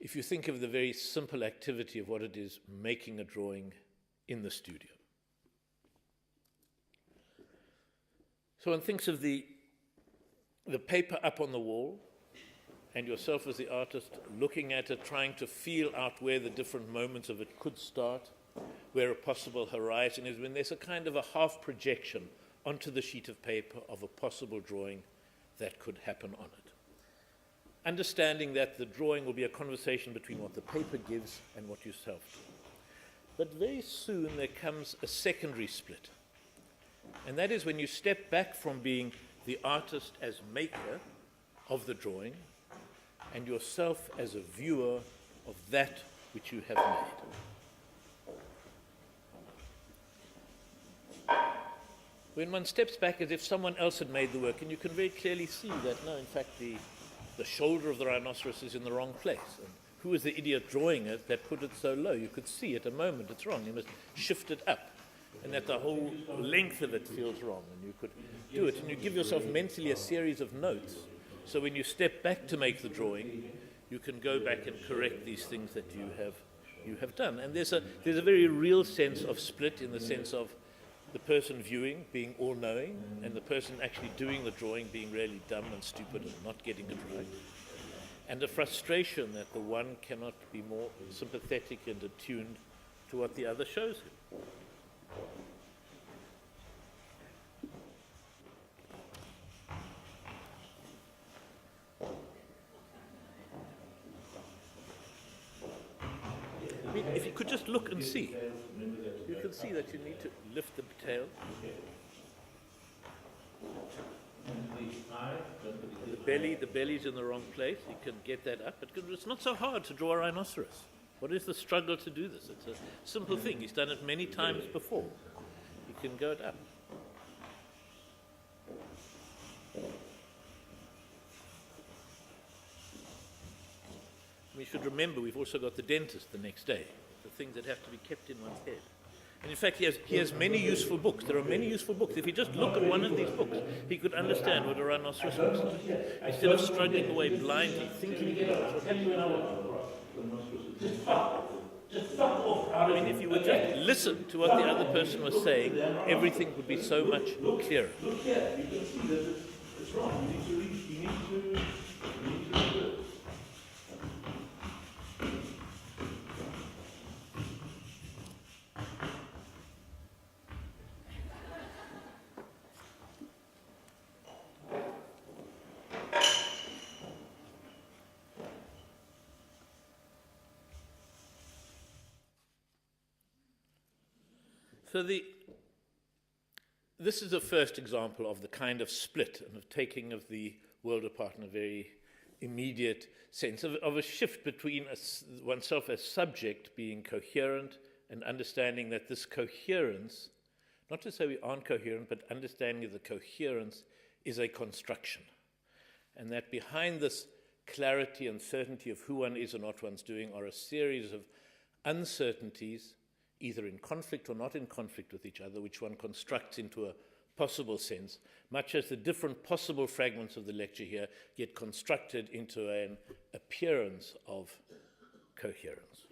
if you think of the very simple activity of what it is making a drawing in the studio. So one thinks of the paper up on the wall, and yourself as the artist looking at it, trying to feel out where the different moments of it could start, where a possible horizon is, when there's a kind of a half projection onto the sheet of paper of a possible drawing that could happen on it. Understanding that the drawing will be a conversation between what the paper gives and what yourself do. But very soon there comes a secondary split. And that is when you step back from being the artist as maker of the drawing and yourself as a viewer of that which you have made. When one steps back as if someone else had made the work, and you can very clearly see that, no, in fact, the shoulder of the rhinoceros is in the wrong place. And who was the idiot drawing it that put it so low? You could see at a moment it's wrong. You must shift it up. And that the whole length of it feels wrong. And you could do it. And you give yourself mentally a series of notes. So when you step back to make the drawing, you can go back and correct these things that you have done. And there's a very real sense of split, in the sense of the person viewing being all-knowing and the person actually doing the drawing being really dumb and stupid and not getting it right. And a frustration that the one cannot be more sympathetic and attuned to what the other shows him. I mean, if you could just look and see, you can see that you need to lift the tail. The belly's in the wrong place. You can get that up. It's not so hard to draw a rhinoceros. What is the struggle to do this? It's a simple thing. He's done it many times before. You can go it up. We should remember we've also got the dentist the next day, the things that have to be kept in one's head. And in fact, he has many useful books. There are many useful books. If he just look at one of these books, he could understand what a rhinoceros looks like, instead of struggling away blindly, thinking about it. I mean, if you would just listen to what the other person was saying, everything would be so much clearer. So this is the first example of the kind of split and of taking of the world apart in a very immediate sense, of a shift between oneself as subject being coherent and understanding that this coherence, not to say we aren't coherent, but understanding that the coherence is a construction. And that behind this clarity and certainty of who one is and what one's doing are a series of uncertainties, either in conflict or not in conflict with each other, which one constructs into a possible sense, much as the different possible fragments of the lecture here get constructed into an appearance of coherence.